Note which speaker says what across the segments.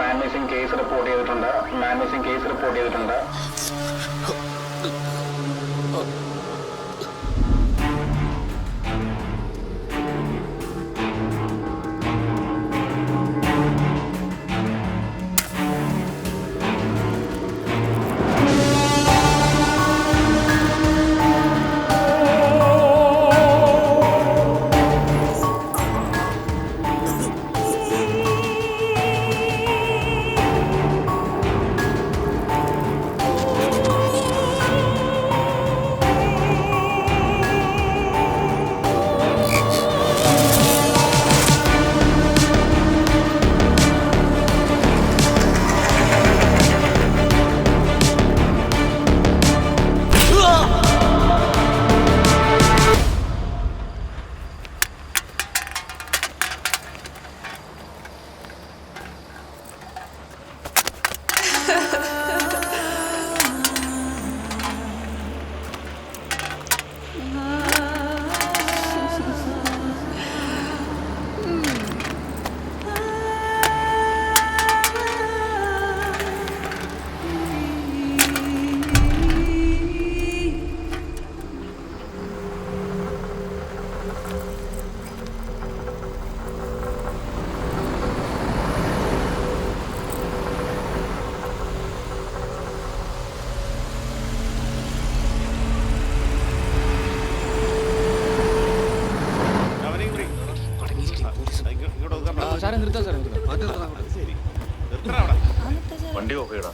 Speaker 1: Man missing case report ചെയ്തിട്ടുണ്ട്.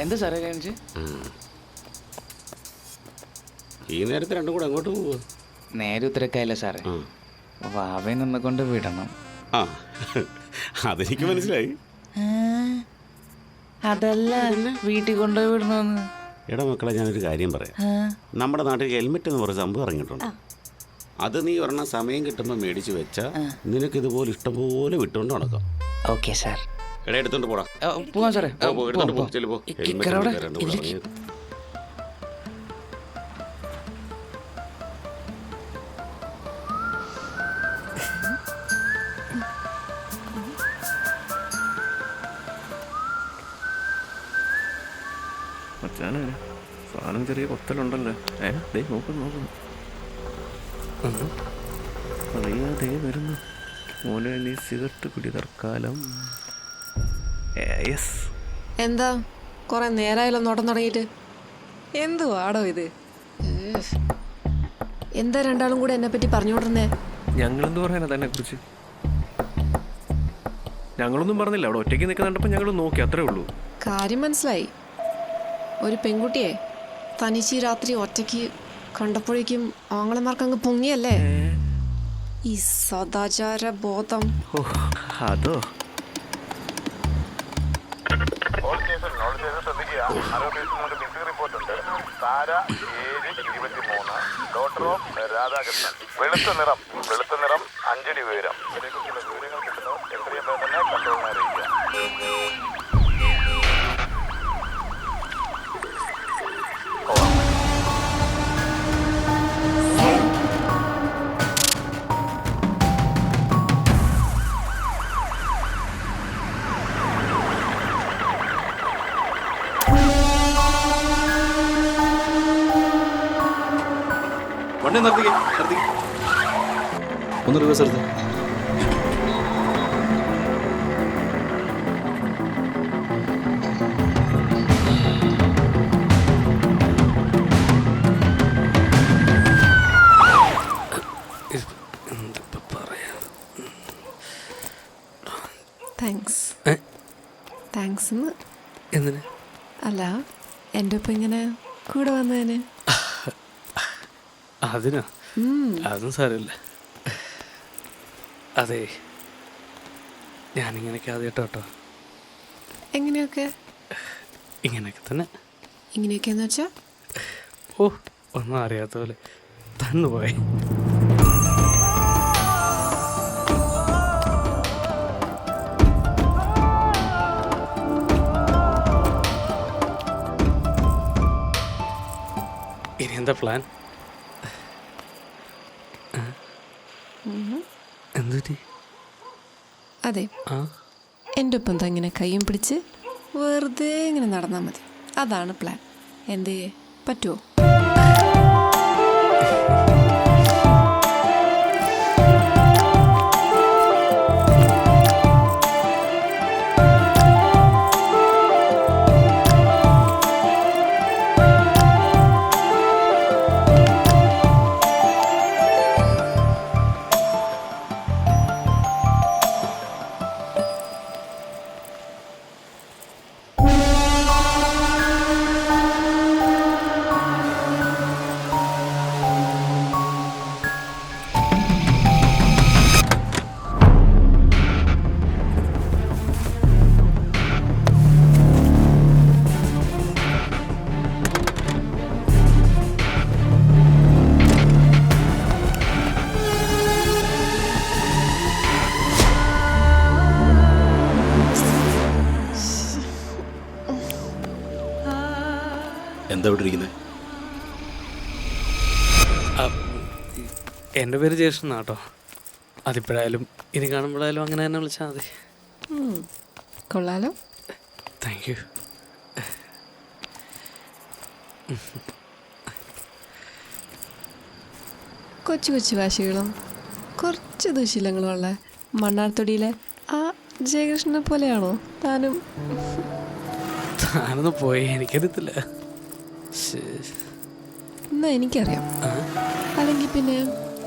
Speaker 2: എന്താ സാറേ കാണിച്ച്
Speaker 3: ഈ നേരത്തെ രണ്ടും കൂടെ അങ്ങോട്ട് പോവുക?
Speaker 2: നേരെ ഉത്തരക്കായല്ല സാറേ, വാവയെ നിന്നെ കൊണ്ട് വിടണം.
Speaker 3: ആ അതെനിക്ക് മനസ്സിലായി.
Speaker 2: അതല്ല വീട്ടിൽ കൊണ്ടുപോയി വിടണമെന്ന്.
Speaker 3: എടാ മക്കളെ, ഞാനൊരു കാര്യം പറയാം. നമ്മുടെ നാട്ടിൽ ഹെൽമെറ്റ് എന്ന് പറഞ്ഞ സംഭവം ഇറങ്ങിയിട്ടുണ്ട്. അത് നീ ഒരെണ്ണം സമയം കിട്ടുമ്പോൾ മേടിച്ച് വെച്ചാൽ നിനക്ക് ഇതുപോലെ ഇഷ്ടംപോലെ വിട്ടുകൊണ്ട് നടക്കാം.
Speaker 2: Okay sir.
Speaker 3: എടാ എടുത്തോണ്ട് പോടാ.
Speaker 2: പോവാം സാറേ.
Speaker 3: എടുത്തോണ്ട് പോ. ചെല്ലു പോ. ഹെൽമെറ്റ്
Speaker 4: മച്ചാനെ സാധനം ചെറിയ കൊത്തലുണ്ടല്ലോ. നോക്കുന്നു അറിയാതെ വരുന്നു മോനെ, നീ സിഗരറ്റ് പിടി തർക്കാലം.
Speaker 5: എന്താ കൊറേ നേരമായല്ലോ നോട്ടം തുടങ്ങിയിട്ട്? എന്തുവാടോ ഇത്? എന്താ രണ്ടാളും കൂടെ എന്നെ പറ്റി പറഞ്ഞുകൊണ്ടിരുന്നേ?
Speaker 4: ഞങ്ങളെന്ത് പറയാനാ തന്നെ കുറിച്ച്? ഞങ്ങളൊന്നും പറഞ്ഞില്ല. അവിടെ ഒറ്റയ്ക്ക് നിൽക്കുന്നുണ്ടപ്പോൾ ഞങ്ങൾ നോക്കി, അത്രേ ഉള്ളൂ.
Speaker 5: കാര്യം മനസ്സിലായി. ഒരു പെൺകുട്ടിയെ തനിച്ച് രാത്രി ഒറ്റയ്ക്ക് കണ്ടപ്പോഴേക്കും ആങ്ങളമാർക്ക് അങ്ങ് പൊങ്ങിയല്ലേ ഈ സദാചാര ബോധം.
Speaker 4: അതോ
Speaker 1: രാധാകൃഷ്ണൻ, വെളുത്ത നിറം 5 അടി ഉയരം. ഇതിനെക്കുറിച്ചുള്ള വിവരങ്ങൾ കിട്ടുന്നു. എത്രയും പേർ തന്നെ കൺട്രോളിനെ അറിയിക്കുക.
Speaker 6: വണ്ടി നിർത്തിക്കേ, ഒന്ന് റിവേഴ്സ് എടുത്ത്.
Speaker 5: താങ്ക്സ്
Speaker 4: എന്തിന്?
Speaker 5: അല്ല, എൻ്റെ ഒപ്പം ഇങ്ങനെ കൂടെ വന്നതിന്.
Speaker 4: അതിനാ? അതും സാരമില്ല. അതെ, ഞാനിങ്ങനെയൊക്കെ ആദ്യമായിട്ടോ കേട്ടോ.
Speaker 5: എങ്ങനെയൊക്കെ?
Speaker 4: ഇങ്ങനെയൊക്കെ തന്നെ.
Speaker 5: ഇങ്ങനെയൊക്കെയെന്ന് വെച്ചാ?
Speaker 4: ഓ, ഒന്നും അറിയാത്ത പോലെ തന്നുപോയി. ഇനി എന്താ പ്ലാൻ? എന്തുപറ്റി?
Speaker 5: അതെ, എൻ്റെ ഒപ്പം എന്താ ഇങ്ങനെ കയ്യും പിടിച്ച് വെറുതെ ഇങ്ങനെ നടന്നാൽ മതി. അതാണ് പ്ലാൻ. എന്ത് ചെയ്യേ പറ്റുമോ?
Speaker 6: എന്താ ഇവിടെ ഇരിക്കുന്നത്?
Speaker 7: എൻ്റെ പേര് ജേഷൻ കേട്ടോ. അതിപ്പോഴായാലും ഇനി കാണുമ്പോഴായാലും അങ്ങനെ തന്നെ വിളിച്ചാൽ മതി.
Speaker 5: കൊള്ളാലോ.
Speaker 7: Thank you.
Speaker 5: കൊച്ചു കൊച്ചു വാശികളും കുറച്ച് ദുശീലങ്ങളുമുള്ള മണ്ണാർത്തൊടിയിലെ ആ ജയകൃഷ്ണനെ പോലെയാണോ താനും?
Speaker 7: താനൊന്ന് പോയി, എനിക്കറിയത്തില്ല.
Speaker 5: എന്നാ എനിക്കറിയാം. അല്ലെങ്കിൽ പിന്നെ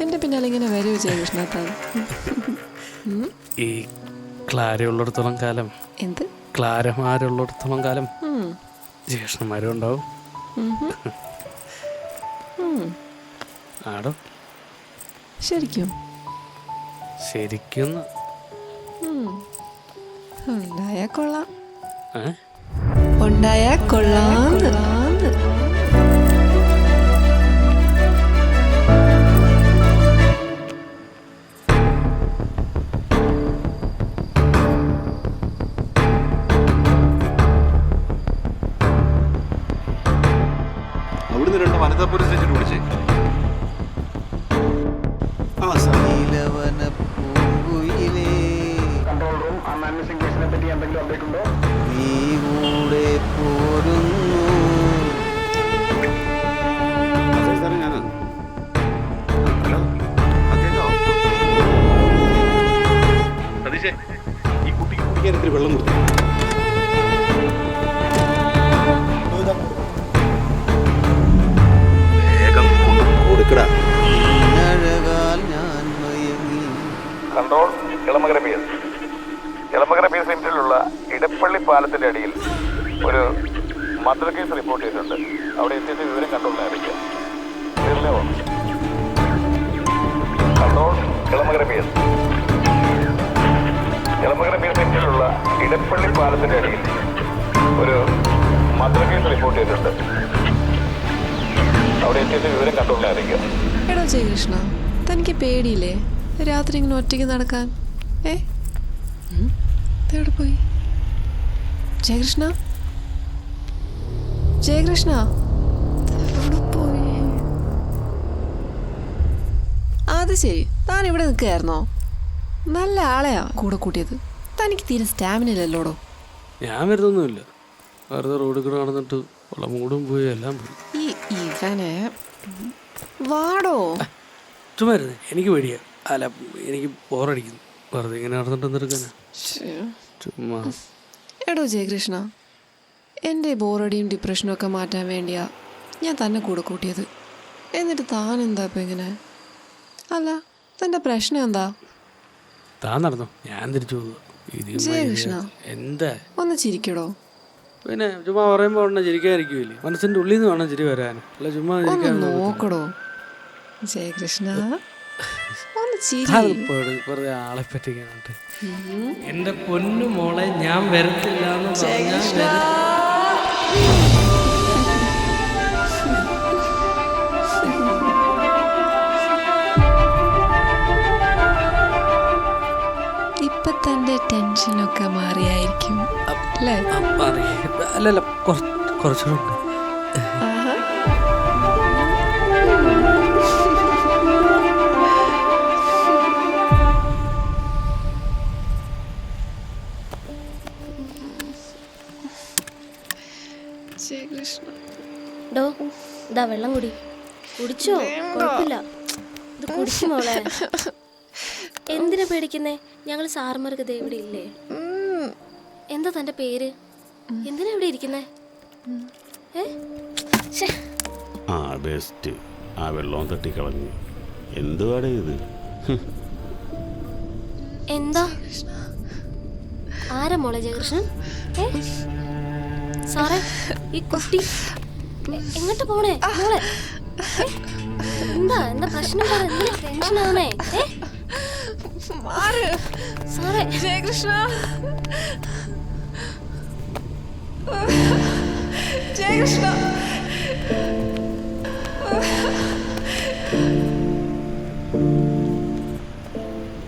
Speaker 5: എൻ്റെ പിന്നാലെ ഇങ്ങനെ വരുമോ ജയകൃഷ്ണ താൻ?
Speaker 7: ഈ ക്ലാരയുള്ളിടത്തോളം കാലം,
Speaker 5: എന്ത്
Speaker 7: ക്ലാരമാരുള്ളിടത്തോളം കാലം ജ്യേഷ്ഠന്മാരും ഉണ്ടാവും. ആടോ
Speaker 5: ശരിക്കും?
Speaker 7: ശരിക്കും
Speaker 5: ഉണ്ടായാ കൊള്ളാം.
Speaker 7: ഏ?
Speaker 5: ഉണ്ടായാ കൊള്ളാം.
Speaker 6: അവിടുന്ന് 2 വനിതാ പോലീസ് സ്റ്റേഷൻ വിളിച്ചേ. സതീശേ, ഈ കുട്ടിക്ക് കുടിക്കാൻ ഇത്തിരി വെള്ളം കൊടുത്തു. വേഗം കൊടുക്കടാ.
Speaker 1: Control Elamakkara P S. Elamakkara P S സെന്ററിലുള്ള ഇടപ്പള്ളി പാലത്തിന്റെ അടിയിൽ ഒരു മർഡർ കേസ് റിപ്പോർട്ട് ചെയ്തിട്ടുണ്ട്. അവിടെ എത്തിയിട്ട് വിവരം കൺട്രോളിനെ അറിയിക്കാം. Control Elamakkara P S. Elamakkara P S സെന്ററിലുള്ള ഇടപ്പള്ളി പാലത്തിന്റെ അടിയിൽ ഒരു മർഡർ കേസ് റിപ്പോർട്ട് ചെയ്തിട്ടുണ്ട്. അവിടെ എത്തിയിട്ട് വിവരം കൺട്രോളിനെ അറിയിക്കാം.
Speaker 5: എടോ ജയകൃഷ്ണ, തനിക്ക് പേടിയില്ലേ രാത്രി ഇങ്ങനെ ഒറ്റയ്ക്ക് നടക്കാൻ? എവിടെ പോയി ജയകൃഷ്ണ? ജയകൃഷ്ണ എവിടെ പോയി? അത് ശരി, താൻ ഇവിടെ നിൽക്കുകയായിരുന്നോ? നല്ല ആളെയാ കൂടെ കൂട്ടിയത്. തനിക്ക് തീരെ സ്റ്റാമിന ഇല്ലല്ലോടോ.
Speaker 7: ഞാൻ വരുന്നൊന്നുമില്ല. വെറുതെ റോഡിൽ കൂടെ നടന്നിട്ട് ഉള്ള മൂടും പോയി എല്ലാം പോയി.
Speaker 5: ഇവനെ വാടോ.
Speaker 7: ചുമ്മാ ഇരുന്ന്, എനിക്ക് പേടിയാ. അല്ല, എനിക്ക് ബോറടിക്കുന്നു. വെറുതെ ഇങ്ങനെ നടന്നിട്ട് എന്തെടുക്കാനാ? ചുമ്മാ.
Speaker 5: എടോ ജയകൃഷ്ണ, എൻ്റെ ബോറടിയും ഡിപ്രഷനും ഒക്കെ മാറ്റാൻ വേണ്ടിയാ ഞാൻ തന്നെ കൂടെ കൂട്ടിയത്. എന്നിട്ട് താൻ എന്താ ഇപ്പം ഇങ്ങനെ? അല്ല, തൻ്റെ പ്രശ്നം എന്താ?
Speaker 7: താൻ നടന്നോ, ഞാൻ തിരിച്ചു പോകുക.
Speaker 5: ജയകൃഷ്ണ
Speaker 7: എന്താ
Speaker 5: ഒന്ന് ചിരിക്കടോ.
Speaker 7: പിന്നെ ചുമ്മാ പറയുമ്പോൾ ഉടനെ ചിരിക്കാതിരിക്കുമല്ലേ? മനസ്സിൻ്റെ ഉള്ളിൽ നിന്ന് വേണം ചിരി വരാൻ. അല്ല ചുമ്മാ
Speaker 5: ഒന്ന് നോക്കടോ ജയകൃഷ്ണ, ഒന്ന് ചിരി.
Speaker 7: വെറുതെ ആളെ പറ്റിക്കാനായിട്ട്. എന്റെ പൊന്നു മോളെ, ഞാൻ വരത്തില്ല എന്ന് പറഞ്ഞാൽ
Speaker 5: ഇപ്പൊ തന്റെ ടെൻഷനൊക്കെ മാറിയായിരിക്കും അല്ലേ?
Speaker 7: അല്ലല്ല, കുറച്ചുകൂടെ ഉണ്ട്.
Speaker 5: ജയകൃഷ്ണ
Speaker 8: ഡോ ഇതാ വെള്ളം കുടിച്ചോ? കുഴപ്പമില്ല, ഇത് കുടിച്ചു മോളെ. എന്തിനാ പേടിക്കുന്നേ? ഞങ്ങൾ സാറുമാർക്ക് ദേ ഇവിടെ ഇല്ലേ? എന്താ തന്റെ പേര്? എന്തിനാ ഇവിടെ ഇരിക്കുന്നേ?
Speaker 3: ആ ബെസ്റ്റ്. ആ വെള്ളം തട്ടിക്കളഞ്ഞു. എന്തുവാടേ ഇത്?
Speaker 8: എന്താ ആരാ മോളെ ജയകൃഷ്ണൻ? സാറേ ഈ കുട്ടി എങ്ങോട്ട് പോണേ മോളെ? എന്താ പ്രശ്നം? പറ, എന്തിനാ ടെൻഷനാണേ? സാറേ
Speaker 5: ജയകൃഷ്ണ ജയകൃഷ്ണ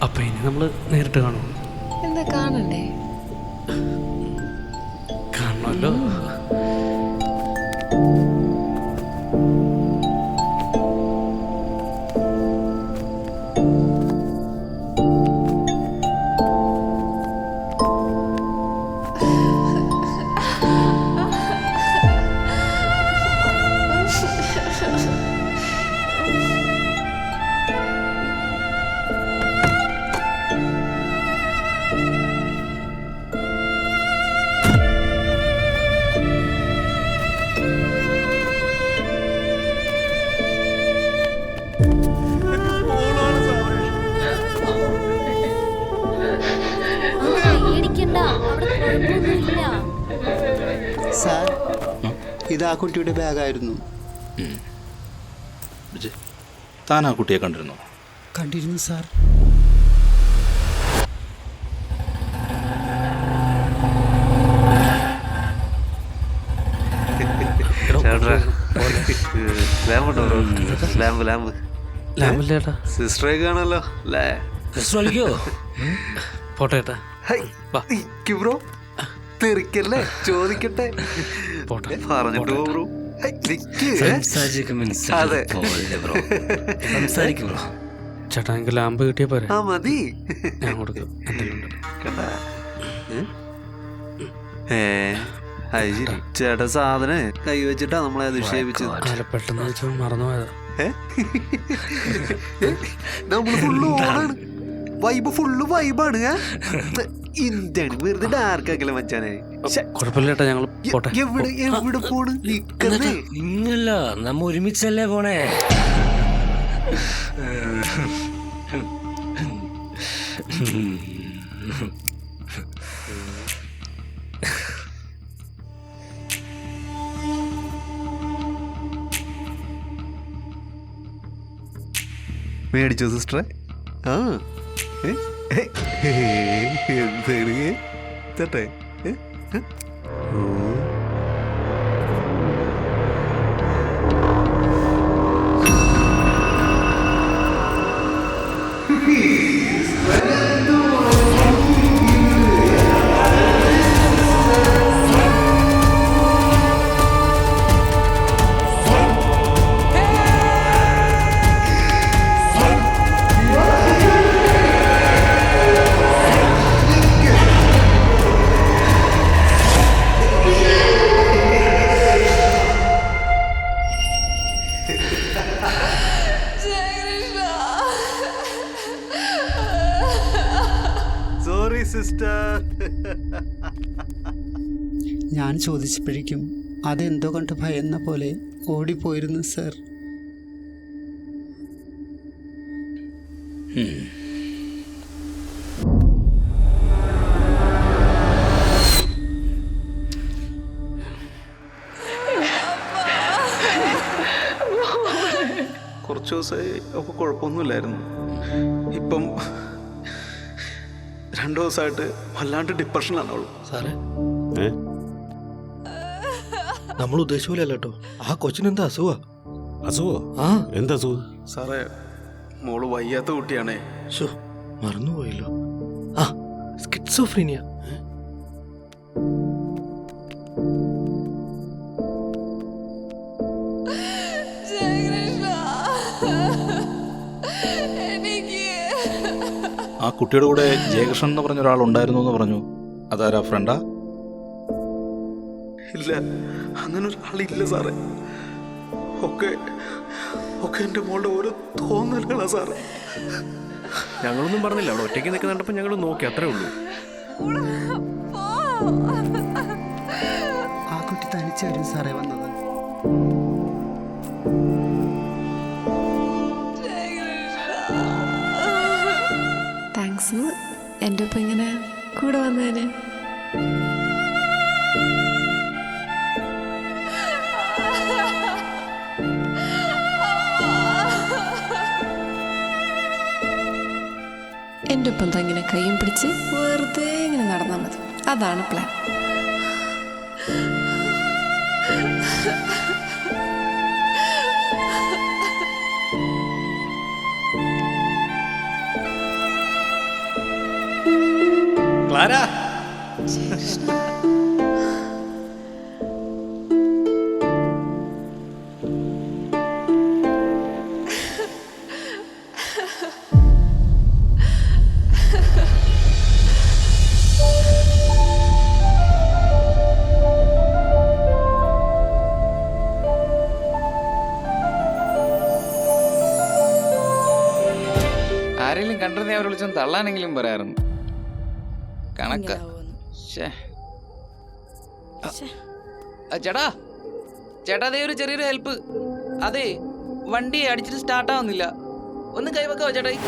Speaker 7: അപ്പൊ ഇനി നമ്മള് നേരിട്ട് കാണും.
Speaker 5: എന്താ കാണണ്ടേ?
Speaker 7: കാണണമല്ലോ.
Speaker 8: പേടിക്കണ്ട, അവിടെ കുഴപ്പമൊന്നുമില്ല.
Speaker 9: സാർ, ഇത് ആ കുട്ടിയുടെ ബാഗായിരുന്നു.
Speaker 6: താൻ ആ കുട്ടിയെ കണ്ടിരുന്നോ?
Speaker 9: കണ്ടിരുന്നു സാർ.
Speaker 7: ലാമ്പില്ലേട്ടാ?
Speaker 4: സിസ്റ്ററെ കാണല്ലോ അല്ലേ?
Speaker 7: പോട്ടെ ഏട്ടാ.
Speaker 4: ബ്രോ തെറിക്കല്ലേ, ചോദിക്കട്ടെ.
Speaker 7: പോട്ടെ
Speaker 4: പറഞ്ഞിട്ട് പോ ബ്രോ. അതെ
Speaker 7: ചേട്ടാ, എനിക്ക് ലാമ്പ് കിട്ടിയ പോരെ?
Speaker 4: ആ മതി.
Speaker 7: ഞാൻ കൊടുക്കും. എന്തെങ്കിലും ഉണ്ട്?
Speaker 4: ചേട്ടാ സാധനം കൈ വെച്ചിട്ടാ നമ്മളെ അധിക്ഷേപിച്ചത്.
Speaker 7: അല്ല, പെട്ടെന്ന് വെച്ചാൽ മറന്നുപോയതാ.
Speaker 4: നമ്മള് ഫുള്ള് ഓണാണ്, വൈബ് ഫുള്ള് വൈബാണ്. എന്താണ് വെറുതെ ഡാർക്കാക്കല്ലേ മച്ചാനെ?
Speaker 7: കുഴപ്പമില്ലേട്ടാ, ഞങ്ങൾ പോട്ടെ.
Speaker 4: എവിടെ പോണ്? നിക്കല്ലേ
Speaker 2: നിങ്ങല്ല, നമ്മ ഒരുമിച്ചല്ലേ പോണേ.
Speaker 4: മേടിച്ചോ സിസ്റ്ററെ? ആ എന്താണ് തട്ടെ? Sorry sister.
Speaker 9: ഞാൻ ചോദിച്ചപ്പോഴേക്കും അതെന്തോ കണ്ട് ഭയന്ന പോലെ ഓടിപ്പോയിരുന്നു സാർ.
Speaker 6: കുറച്ച് ദിവസമായി അപ്പോൾ കുഴപ്പമൊന്നുമില്ലായിരുന്നു. ഇപ്പം 2 ദിവസമായിട്ട് വല്ലാണ്ട് ഡിപ്രഷനിലാണ് അവള്.
Speaker 4: സാറേ,
Speaker 6: നമ്മൾ ഉദ്ദേശിച്ച പോലെ അല്ല കേട്ടോ. ആ കൊച്ചിനെന്താ അസുഖ?
Speaker 3: അസുഖോ?
Speaker 6: ആ
Speaker 3: എന്താ അസുഖം?
Speaker 6: സാറേ, മോള് വയ്യാത്ത കുട്ടിയാണേ. മറന്നുപോയല്ലോ. ആ, സ്കിറ്റ്സോഫ്രീനിയ. ആ കുട്ടിയുടെ കൂടെ ജയകൃഷ്ണൻ എന്ന് പറഞ്ഞ ഒരാൾ ഉണ്ടായിരുന്നു എന്ന് പറഞ്ഞു. അതാരാ? ഫ്രണ്ടാ? ഇല്ല, അങ്ങനെ ഒരാളില്ല സാറേ. ഒക്കെ ഒക്കെ എൻ്റെ മോളുടെ ഓരോ തോന്നലുകളാ സാറേ.
Speaker 4: ഞങ്ങളൊന്നും പറഞ്ഞില്ല, അവിടെ ഒറ്റയ്ക്ക് നിൽക്കുന്നുണ്ടപ്പോൾ ഞങ്ങൾ നോക്കി, അത്രേ ഉള്ളൂ.
Speaker 9: ആ കുട്ടി തനിച്ചായിരുന്നു സാറേ വന്നത്.
Speaker 5: താങ്ക്സ് എൻ്റെ ഒപ്പം ഇങ്ങനെ കൂടെ വന്നതിന്. എൻ്റെ ഒപ്പം തങ്ങനെ കയ്യും പിടിച്ച് വെറുതെ ഇങ്ങനെ നടന്നാൽ മതി. അതാണ് പ്ലാൻ.
Speaker 6: ക്ലാര,
Speaker 2: ആരെങ്കിലും കണ്ടിരുന്നേ അവരെ വിളിച്ചൊന്ന് തള്ളാനെങ്കിലും പറയാറുണ്ട്. കണക്ക. ചേട്ടാ ചേട്ടാ, അതേ ഒരു ചെറിയൊരു ഹെൽപ്പ്. അതെ, വണ്ടി അടിച്ചിട്ട് സ്റ്റാർട്ടാവുന്നില്ല. ഒന്ന് കൈവെക്കാവോ ചേട്ടായി?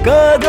Speaker 10: കഥ